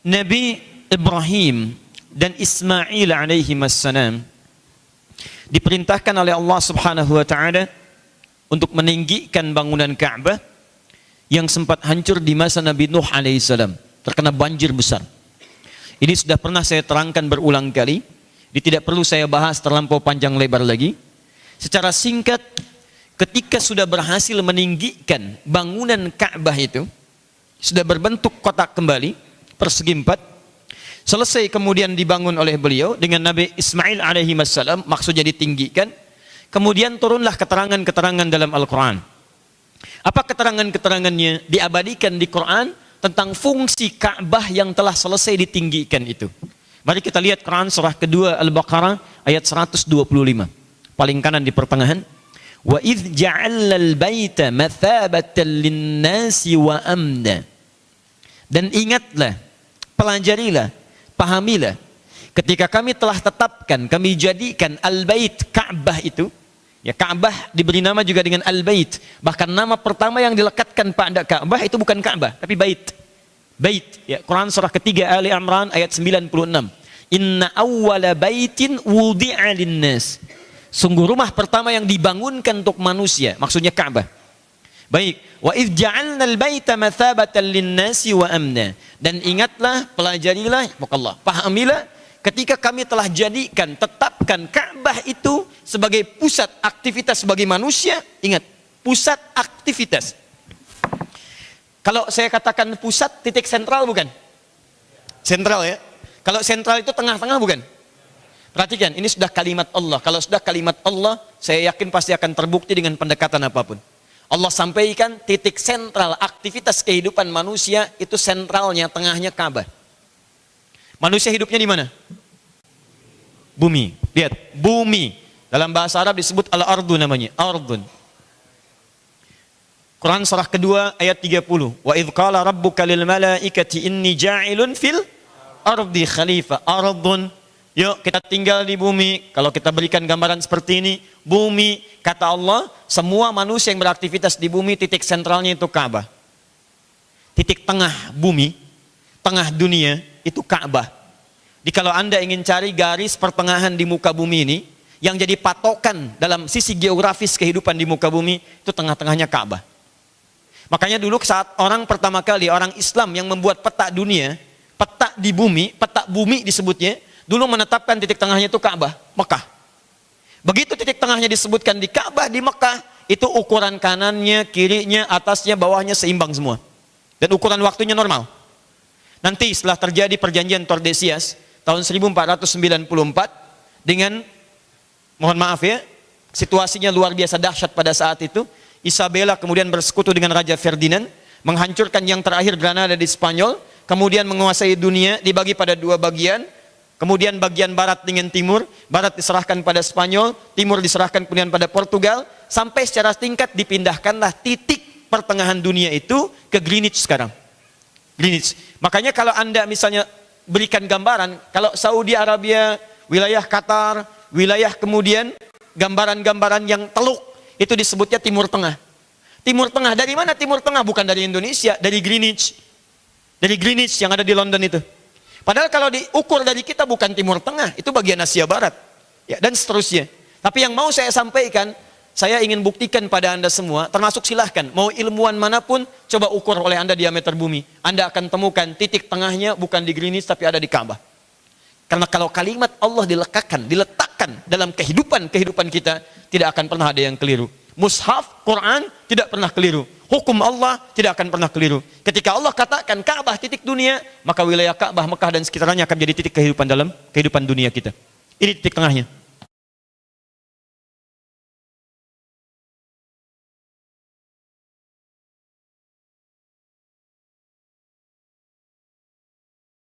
Nabi Ibrahim dan Ismail alaihi wassalam diperintahkan oleh Allah Subhanahu wa taala untuk meninggikan bangunan Ka'bah yang sempat hancur di masa Nabi Nuh alaihissalam, terkena banjir besar. Ini sudah pernah saya terangkan berulang kali, tidak perlu saya bahas terlampau panjang lebar lagi. Secara singkat, ketika sudah berhasil meninggikan bangunan Ka'bah itu, sudah berbentuk kotak kembali, persegi 4, selesai kemudian dibangun oleh beliau dengan Nabi Ismail alaihi wassalam, maksudnya ditinggikan. Kemudian turunlah keterangan-keterangan dalam Al-Quran. Apa keterangan-keterangannya? Diabadikan di Quran tentang fungsi Ka'bah yang telah selesai ditinggikan itu. Mari kita lihat Quran surah kedua Al-Baqarah ayat 125. Paling kanan di pertengahan. Wa idh ja'alnal baita mathabatan linnasi wa amna. Dan ingatlah, pelajarilah, pahamilah, ketika kami telah tetapkan, kami jadikan al-bait Ka'bah itu, ya Ka'bah diberi nama juga dengan al-bait. Bahkan nama pertama yang dilekatkan pada Ka'bah itu bukan Ka'bah, tapi bait. Bait, ya Quran surah ketiga Ali Imran ayat 96. Inna awwala baitin wudi'a linnas. Sungguh rumah pertama yang dibangunkan untuk manusia, maksudnya Ka'bah. Baik, wa idh ja'alnal baita mathabatan linnasi wa amna. Dan ingatlah, pelajarilah, Allah, pahamilah, ketika kami telah jadikan, tetapkan Ka'bah itu sebagai pusat aktivitas bagi manusia. Ingat, pusat aktivitas. Kalau saya katakan pusat, titik sentral bukan? Sentral ya. Kalau sentral itu tengah-tengah bukan? Perhatikan, ini sudah kalimat Allah. Kalau sudah kalimat Allah, saya yakin pasti akan terbukti dengan pendekatan apapun. Allah sampaikan titik sentral aktivitas kehidupan manusia itu sentralnya, tengahnya Ka'bah. Manusia hidupnya di mana? Bumi. Lihat, bumi. Dalam bahasa Arab disebut al-ardu namanya, ardun. Quran surah kedua ayat 30. Wa idh qala rabbuka lil malaikati inni ja'ilun fil ardi khalifah. Ardun. Yuk kita tinggal di bumi. Kalau kita berikan gambaran seperti ini, bumi, kata Allah, semua manusia yang beraktivitas di bumi, titik sentralnya itu Ka'bah. Titik tengah bumi, tengah dunia, itu Ka'bah. Jadi kalau Anda ingin cari garis pertengahan di muka bumi ini, yang jadi patokan dalam sisi geografis kehidupan di muka bumi, itu tengah-tengahnya Ka'bah. Makanya dulu saat orang pertama kali, orang Islam yang membuat peta dunia, peta di bumi, peta bumi disebutnya, dulu menetapkan titik tengahnya itu Ka'bah, Mekah. Begitu titik tengahnya disebutkan di Ka'bah di Mekah, itu ukuran kanannya, kirinya, atasnya, bawahnya seimbang semua. Dan ukuran waktunya normal. Nanti setelah terjadi perjanjian Tordesillas tahun 1494 dengan, mohon maaf ya, situasinya luar biasa dahsyat pada saat itu. Isabella kemudian bersekutu dengan Raja Ferdinand, menghancurkan yang terakhir Granada di Spanyol, kemudian menguasai dunia, dibagi pada dua bagian. Kemudian bagian barat dengan timur, barat diserahkan pada Spanyol, timur diserahkan kemudian pada Portugal, sampai secara tingkat dipindahkanlah titik pertengahan dunia itu ke Greenwich sekarang. Greenwich. Makanya kalau Anda misalnya berikan gambaran, kalau Saudi Arabia, wilayah Qatar, wilayah kemudian gambaran-gambaran yang teluk, itu disebutnya Timur Tengah. Timur Tengah, dari mana Timur Tengah? Bukan dari Indonesia, dari Greenwich. Dari Greenwich yang ada di London itu. Padahal kalau diukur dari kita bukan Timur Tengah, itu bagian Asia Barat, ya, dan seterusnya. Tapi yang mau saya sampaikan, saya ingin buktikan pada Anda semua, termasuk silahkan, mau ilmuwan manapun, coba ukur oleh Anda diameter bumi. Anda akan temukan titik tengahnya bukan di Greenwich, tapi ada di Ka'bah. Karena kalau kalimat Allah diletakkan dalam kehidupan kita, tidak akan pernah ada yang keliru. Mushaf, Quran, tidak pernah keliru. Hukum Allah tidak akan pernah keliru. Ketika Allah katakan Ka'bah titik dunia, maka wilayah Ka'bah, Mekah dan sekitarnya akan menjadi titik kehidupan dalam kehidupan dunia kita. Ini titik tengahnya.